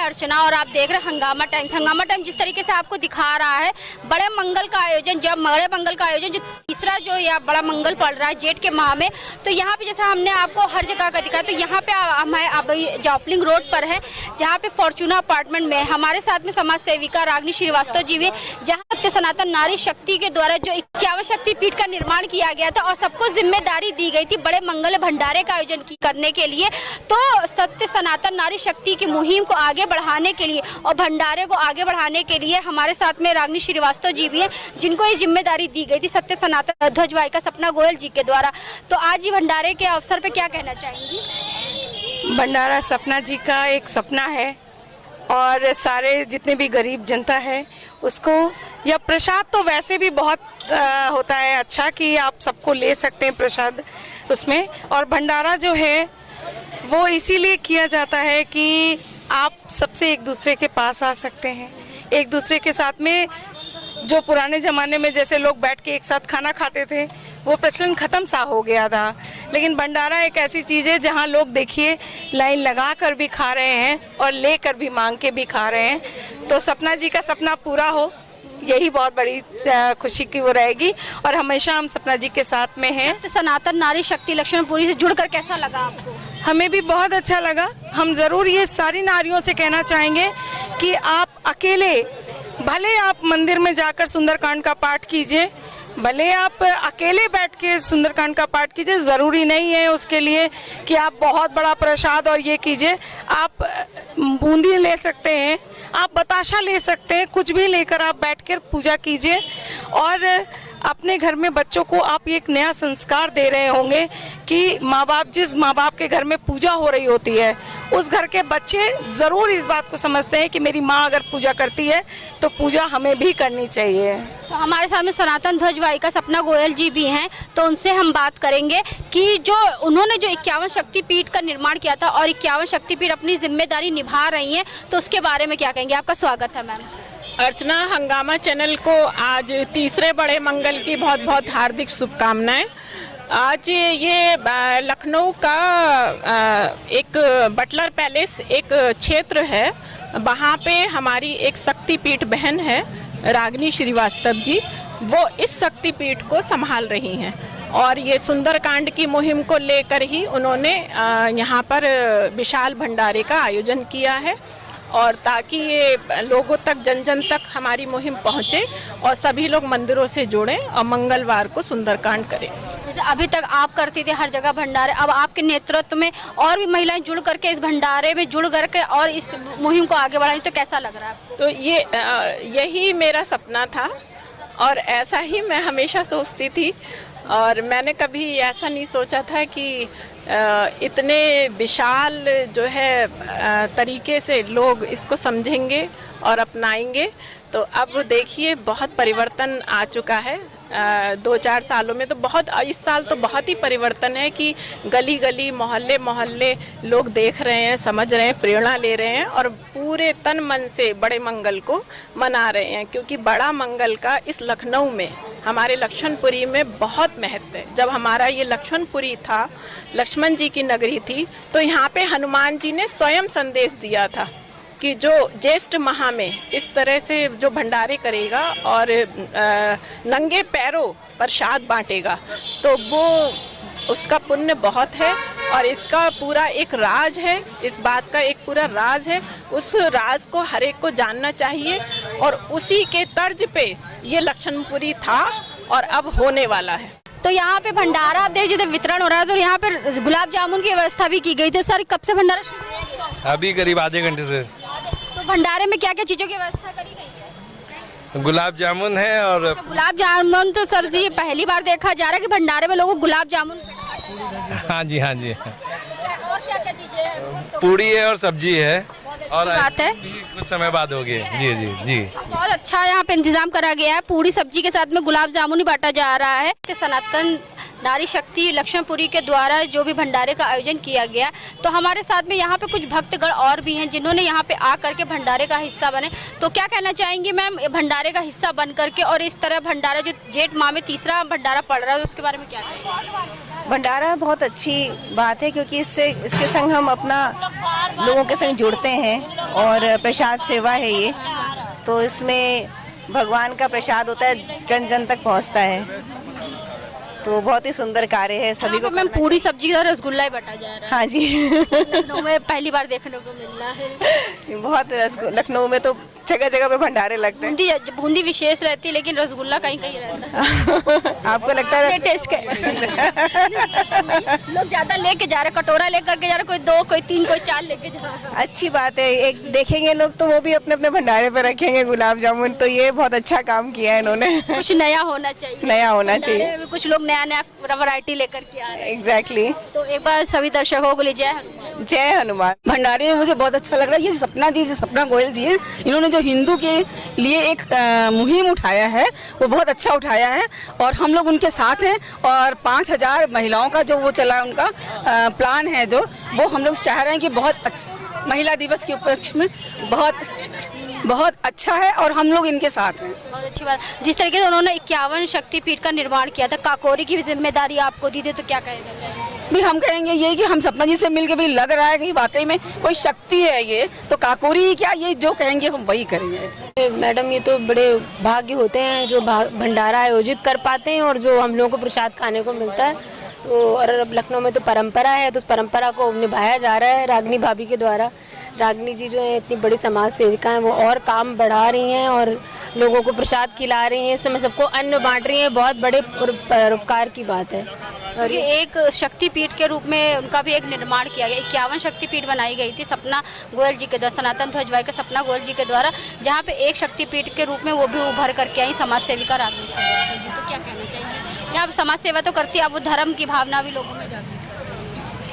अर्चना और आप देख रहे हैं हंगामा टाइम्स। हंगामा टाइम्स जिस तरीके से आपको दिखा रहा है बड़े मंगल का आयोजन, जो तीसरा जो या बड़ा मंगल पड़ रहा है जेठ के माह में, तो यहाँ पे जैसा हमने आपको हर जगह का दिखाया, तो यहाँ पे हमारे जॉपलिंग रोड पर है जहाँ पे फॉर्चूना अपार्टमेंट में हमारे साथ में समाज सेविका रागनी श्रीवास्तव जी भी, जहाँ सत्य सनातन नारी शक्ति के द्वारा जो 51 शक्तिपीठ का निर्माण किया गया था और सबको जिम्मेदारी दी गई थी बड़े मंगल भंडारे का आयोजन करने के लिए। तो सत्य सनातन नारी शक्ति की मुहिम को आगे बढ़ाने के लिए और भंडारे को आगे बढ़ाने के लिए हमारे साथ में रागनी श्रीवास्तव जी भी हैं, जिनको ये जिम्मेदारी दी गई थी सत्य सनातन ध्वजवाहिका सपना गोयल जी के द्वारा। तो आज ये भंडारे के अवसर पे क्या कहना चाहेंगी? भंडारा सपना जी का एक सपना है और सारे जितने भी गरीब जनता है उसको, या प्रसाद तो वैसे भी बहुत होता है अच्छा कि आप सबको ले सकते हैं प्रसाद उसमें, और भंडारा जो है वो इसीलिए किया जाता है कि आप सबसे एक दूसरे के पास आ सकते हैं, एक दूसरे के साथ में। जो पुराने ज़माने में जैसे लोग बैठ के एक साथ खाना खाते थे वो प्रचलन ख़त्म सा हो गया था, लेकिन भंडारा एक ऐसी चीज़ है जहाँ लोग देखिए लाइन लगा कर भी खा रहे हैं और लेकर भी मांग के भी खा रहे हैं। तो सपना जी का सपना पूरा हो, यही बहुत बड़ी खुशी की वो रहेगी और हमेशा हम सपना जी के साथ में हैं। सनातन नारी शक्ति लक्ष्मणपुरी से जुड़कर कैसा लगा आपको? हमें भी बहुत अच्छा लगा। हम ज़रूर ये सारी नारियों से कहना चाहेंगे कि आप अकेले, भले आप मंदिर में जाकर सुंदरकांड का पाठ कीजिए, भले आप अकेले बैठ के सुंदरकांड का पाठ कीजिए, ज़रूरी नहीं है उसके लिए कि आप बहुत बड़ा प्रसाद और ये कीजिए। आप बूंदी ले सकते हैं, आप बताशा ले सकते हैं, कुछ भी लेकर आप बैठकर पूजा कीजिए और अपने घर में बच्चों को आप एक नया संस्कार दे रहे होंगे कि माँ बाप, जिस माँ बाप के घर में पूजा हो रही होती है उस घर के बच्चे ज़रूर इस बात को समझते हैं कि मेरी माँ अगर पूजा करती है तो पूजा हमें भी करनी चाहिए। तो हमारे सामने सनातन ध्वजवाहिका सपना गोयल जी भी हैं, तो उनसे हम बात करेंगे कि जो उन्होंने जो 51 शक्तिपीठ का निर्माण किया था और 51 शक्तिपीठ अपनी जिम्मेदारी निभा रही हैं, तो उसके बारे में क्या कहेंगे? आपका स्वागत है मैम। अर्चना, हंगामा चैनल को आज तीसरे बड़े मंगल की बहुत बहुत हार्दिक शुभकामनाएं। आज ये लखनऊ का एक बटलर पैलेस एक क्षेत्र है, वहाँ पे हमारी एक शक्तिपीठ बहन है रागनी श्रीवास्तव जी, वो इस शक्तिपीठ को संभाल रही हैं और ये सुंदरकांड की मुहिम को लेकर ही उन्होंने यहाँ पर विशाल भंडारे का आयोजन किया है और ताकि ये लोगों तक, जन जन तक हमारी मुहिम पहुँचे और सभी लोग मंदिरों से जुड़ें और मंगलवार को सुंदरकांड करें। जैसे अभी तक आप करती थी हर जगह भंडारे, अब आपके नेतृत्व में और भी महिलाएं जुड़ करके इस भंडारे में जुड़ करके और इस मुहिम को आगे बढ़ाने, तो कैसा लग रहा है? तो यही मेरा सपना था और ऐसा ही मैं हमेशा सोचती थी और मैंने कभी ऐसा नहीं सोचा था कि इतने विशाल जो है तरीके से लोग इसको समझेंगे और अपनाएंगे। तो अब देखिए बहुत परिवर्तन आ चुका है 2-4 सालों में, तो बहुत, इस साल तो बहुत ही परिवर्तन है कि गली गली, मोहल्ले मोहल्ले लोग देख रहे हैं, समझ रहे हैं, प्रेरणा ले रहे हैं और पूरे तन मन से बड़े मंगल को मना रहे हैं, क्योंकि बड़ा मंगल का इस लखनऊ में, हमारे लक्ष्मणपुरी में बहुत महत्व है। जब हमारा ये लक्ष्मणपुरी था, लक्ष्मण जी की नगरी थी, तो यहाँ पे हनुमान जी ने स्वयं संदेश दिया था कि जो ज्येष्ठ माह में इस तरह से जो भंडारे करेगा और नंगे पैरों प्रसाद बांटेगा तो वो उसका पुण्य बहुत है और इसका पूरा एक राज है, इस बात का एक पूरा राज है। उस राज को हर एक को जानना चाहिए और उसी के तर्ज पे ये लक्ष्मणपुरी था और अब होने वाला है। तो यहाँ पे भंडारा आप देख जैसे वितरण हो रहा है, तो यहाँ पे गुलाब जामुन की व्यवस्था भी की गई थी। सर कब से भंडारा शुरू हुआ? अभी करीब आधे घंटे से। तो भंडारे में क्या क्या चीजों की व्यवस्था करी गई है? गुलाब जामुन है और गुलाब जामुन तो सर जी पहली बार देखा जा रहा है कि भंडारे में लोगों को गुलाब जामुन। हाँ जी, हाँ जी। और क्या क्या चीजें हैं? पूड़ी है और सब्जी है और बात है कुछ समय बाद होगी। जी जी जी, बहुत अच्छा यहाँ पे इंतजाम करा गया है। पूरी सब्जी के साथ में गुलाब जामुन ही बांटा जा रहा है। सनातन नारी शक्ति लक्ष्मणपुरी के द्वारा जो भी भंडारे का आयोजन किया गया, तो हमारे साथ में यहाँ पे कुछ भक्तगण और भी हैं जिन्होंने यहाँ पे आ करके भंडारे का हिस्सा बने। तो क्या कहना चाहेंगी मैम, भंडारे का हिस्सा बन करके और इस तरह भंडारा जो जेठ माह में तीसरा भंडारा पड़ रहा है उसके बारे में क्या कहेंगे? भंडारा बहुत अच्छी बात है, क्योंकि इसके संग हम अपना लोगों के संग जुड़ते हैं और प्रसाद सेवा है ये, तो इसमें भगवान का प्रसाद होता है, जन जन तक पहुंचता है, तो बहुत ही सुंदर कार्य है सभी को। मैम पूरी सब्जी का रसगुल्ला ही बटा जा रहा है। हाँ जी लखनऊ में पहली बार देखने को मिल रहा है। बहुत लखनऊ में तो जगह जगह पे भंडारे लगते हैं। बूंदी विशेष रहती है, लेकिन रसगुल्ला कहीं कहीं रहता है। आपको लगता है टेस्ट के लोग ज्यादा लेके जा रहे, कटोरा लेकर के जा रहे, कोई 2 कोई 3 कोई 4 लेके जा रहा है। अच्छी बात है, एक देखेंगे लोग तो वो भी अपने अपने भंडारे पे रखेंगे गुलाब जामुन, तो ये बहुत अच्छा काम किया है इन्होंने। कुछ नया होना चाहिए, नया होना चाहिए। कुछ लोग नया नया वैरायटी लेकर के आ रहे हैं। एग्जैक्टली। तो एक बार सभी दर्शकों को लिए जय हनुमान। भंडारे में मुझे बहुत अच्छा लग रहा है। ये सपना जी, जो सपना गोयल जी हैं, इन्होंने जो हिंदू के लिए एक मुहिम उठाया है वो बहुत अच्छा उठाया है, और हम लोग उनके साथ हैं। और 5000 महिलाओं का जो वो चला उनका प्लान है, जो वो हम लोग चाह रहे हैं कि बहुत अच्छा महिला दिवस के उपलक्ष्य में बहुत अच्छा है, और हम लोग इनके साथ हैं। बहुत अच्छी बात। जिस तरीके से उन्होंने 51 शक्तिपीठ का निर्माण किया था, काकोरी की भी जिम्मेदारी आपको दी थी, तो क्या कहना चाहिए? भी हम कहेंगे ये कि हम सपना जी से मिलके भी लग रहा है कि वाकई में कोई शक्ति है ये, तो काकोरी क्या, ये जो कहेंगे हम वही करेंगे। मैडम ये तो बड़े भाग्य होते हैं जो भंडारा आयोजित कर पाते हैं और जो हम लोगों को प्रसाद खाने को मिलता है। तो और अब लखनऊ में तो परंपरा है, तो उस परंपरा को निभाया जा रहा है रागनी भाभी के द्वारा। रागनी जी जो है इतनी बड़ी समाज सेविका हैं, वो और काम बढ़ा रही हैं और लोगों को प्रसाद खिला रही हैं, इस समय सबको अन्न बांट रही हैं। बहुत बड़े परोपकार की बात है। और ये एक शक्तिपीठ के रूप में उनका भी एक निर्माण किया गया। 51 शक्तिपीठ बनाई गई थी सपना गोयल जी के द्वारा, सनातन ध्वज वाहिका सपना गोयल जी के द्वारा, जहाँ पे एक शक्तिपीठ के रूप में वो भी उभर करके आई समाज सेविका रागनी जी। तो क्या कहना चाहिए? जहाँ समाज सेवा तो करती है, अब वो धर्म की भावना भी लोगों में जागृत।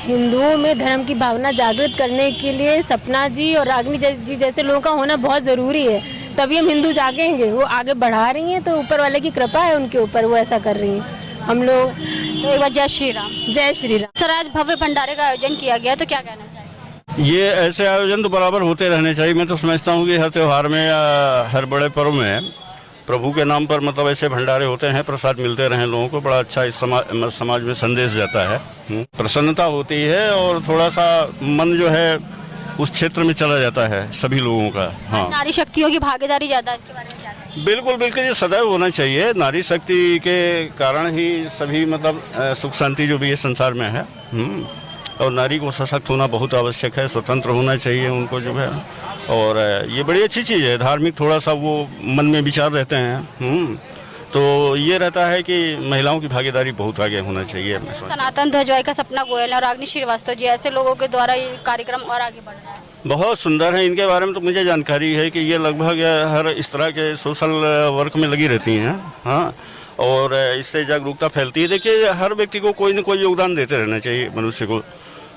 हिंदुओं में धर्म की भावना जागृत करने के लिए सपना जी और रागनी जी जैसे लोगों का होना बहुत ज़रूरी है, तभी हम हिंदू जागेंगे। वो आगे बढ़ा रही हैं, तो ऊपर वाले की कृपा है उनके ऊपर, वो ऐसा कर रही हैं। हम लोग एक बार जय श्री राम। जय श्री राम। सर, आज भव्य भंडारे का आयोजन किया गया, तो क्या कहना चाहिए? ये ऐसे आयोजन तो बराबर होते रहने चाहिए। मैं तो समझता हूँ कि हर त्योहार में या हर बड़े पर्व में प्रभु के नाम पर मतलब ऐसे भंडारे होते हैं, प्रसाद मिलते रहें लोगों को, बड़ा अच्छा इस समाज में संदेश जाता है, प्रसन्नता होती है और थोड़ा सा मन जो है उस क्षेत्र में चला जाता है सभी लोगों का। हाँ, नारी शक्तियों की भागीदारी ज़्यादा, इसके बारे में क्या? बिल्कुल बिल्कुल, ये सदैव होना चाहिए। नारी शक्ति के कारण ही सभी मतलब सुख शांति जो भी है संसार में है। और नारी को सशक्त होना बहुत आवश्यक है, स्वतंत्र होना चाहिए उनको जो है। और ये बड़ी अच्छी चीज़ है। धार्मिक थोड़ा सा वो मन में विचार रहते हैं, तो ये रहता है कि महिलाओं की भागीदारी बहुत आगे होना चाहिए। सनातन ध्वज वाहिका सपना गोयल और रागनी श्रीवास्तव जी ऐसे लोगों के द्वारा ये कार्यक्रम और आगे बढ़ रहा है। बहुत सुंदर है। इनके बारे में तो मुझे जानकारी है कि ये लगभग हर इस तरह के सोशल वर्क में लगी रहती हैं। हाँ, और इससे जागरूकता फैलती है। देखिए, हर व्यक्ति को कोई न कोई योगदान देते रहना चाहिए मनुष्य को।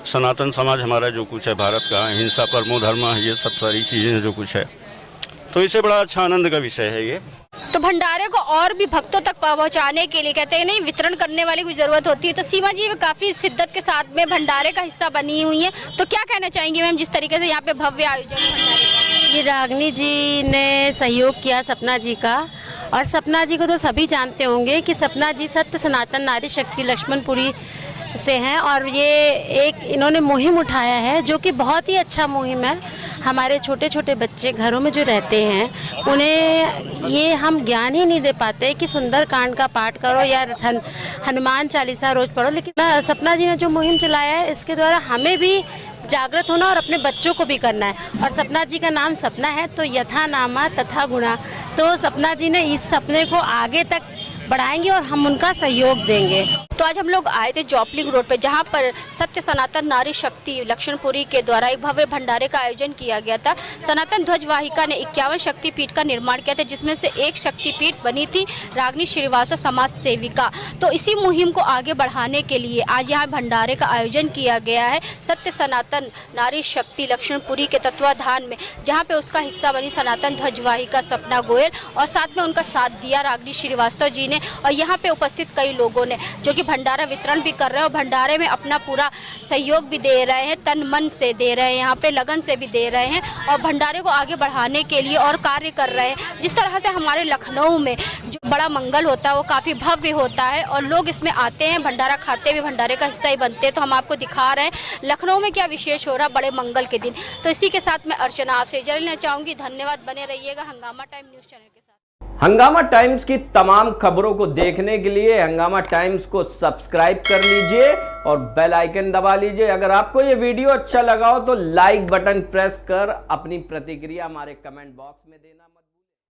सनातन समाज हमारा जो कुछ है भारत का, हिंसा परमो धर्म, ये सब सारी चीज़ें जो कुछ है, तो इसे बड़ा अच्छा आनंद का विषय है ये। तो भंडारे को और भी भक्तों तक पहुंचाने के लिए कहते हैं नहीं, वितरण करने वाली कोई जरूरत होती है। तो सीमा जी काफी शिद्दत के साथ में भंडारे का हिस्सा बनी हुई है, तो क्या कहना चाहेंगे मैम, जिस तरीके से यहाँ पे भव्य आयोजन भंडारे का? ये रागनी जी ने सहयोग किया सपना जी का, और सपना जी को तो सभी जानते होंगे कि सपना जी सत्य सनातन नारी शक्ति लक्ष्मणपुरी से हैं, और ये एक इन्होंने मुहिम उठाया है जो कि बहुत ही अच्छा मुहिम है। हमारे छोटे छोटे बच्चे घरों में जो रहते हैं उन्हें ये हम ज्ञान ही नहीं दे पाते कि सुंदर कांड का पाठ करो या हनुमान चालीसा रोज पढ़ो, लेकिन सपना जी ने जो मुहिम चलाया है इसके द्वारा हमें भी जागृत होना और अपने बच्चों को भी करना है। और सपना जी का नाम सपना है, तो यथा नामा तथा गुणा, तो सपना जी ने इस सपने को आगे तक बढ़ाएंगे और हम उनका सहयोग देंगे। तो आज हम लोग आए थे जॉपलिंग रोड पे, जहाँ पर सत्य सनातन नारी शक्ति लक्ष्मणपुरी के द्वारा एक भव्य भंडारे का आयोजन किया गया था। सनातन ध्वज वाहिका ने 51 शक्तिपीठ का निर्माण किया था, जिसमें से एक शक्तिपीठ बनी थी रागनी श्रीवास्तव समाज सेविका। तो इसी मुहिम को आगे बढ़ाने के लिए आज यहाँ भंडारे का आयोजन किया गया है सत्य सनातन नारी शक्ति लक्ष्मणपुरी के तत्वाधान में, जहाँ पे उसका हिस्सा बनी सनातन ध्वज वाहिका सपना गोयल, और साथ में उनका साथ दिया रागनी श्रीवास्तव जी ने। और यहाँ पे उपस्थित कई लोगों ने, जो कि भंडारा वितरण भी कर रहे हैं और भंडारे में अपना पूरा सहयोग भी दे रहे हैं, तन मन से दे रहे हैं, यहाँ पे लगन से भी दे रहे हैं और भंडारे को आगे बढ़ाने के लिए और कार्य कर रहे हैं। जिस तरह से हमारे लखनऊ में जो बड़ा मंगल होता है वो काफ़ी भव्य होता है और लोग इसमें आते हैं, भंडारा खाते हुए भंडारे का हिस्सा ही बनते हैं। तो हम आपको दिखा रहे हैं लखनऊ में क्या विशेष हो रहा है बड़े मंगल के दिन। तो इसी के साथ मैं अर्चना आपसे इजाज़त लेना चाहूँगी। धन्यवाद, बने रहिएगा हंगामा टाइम न्यूज़ चैनल के साथ। हंगामा टाइम्स की तमाम खबरों को देखने के लिए हंगामा टाइम्स को सब्सक्राइब कर लीजिए और बेल आइकन दबा लीजिए। अगर आपको ये वीडियो अच्छा लगा हो तो लाइक बटन प्रेस कर अपनी प्रतिक्रिया हमारे कमेंट बॉक्स में देना मत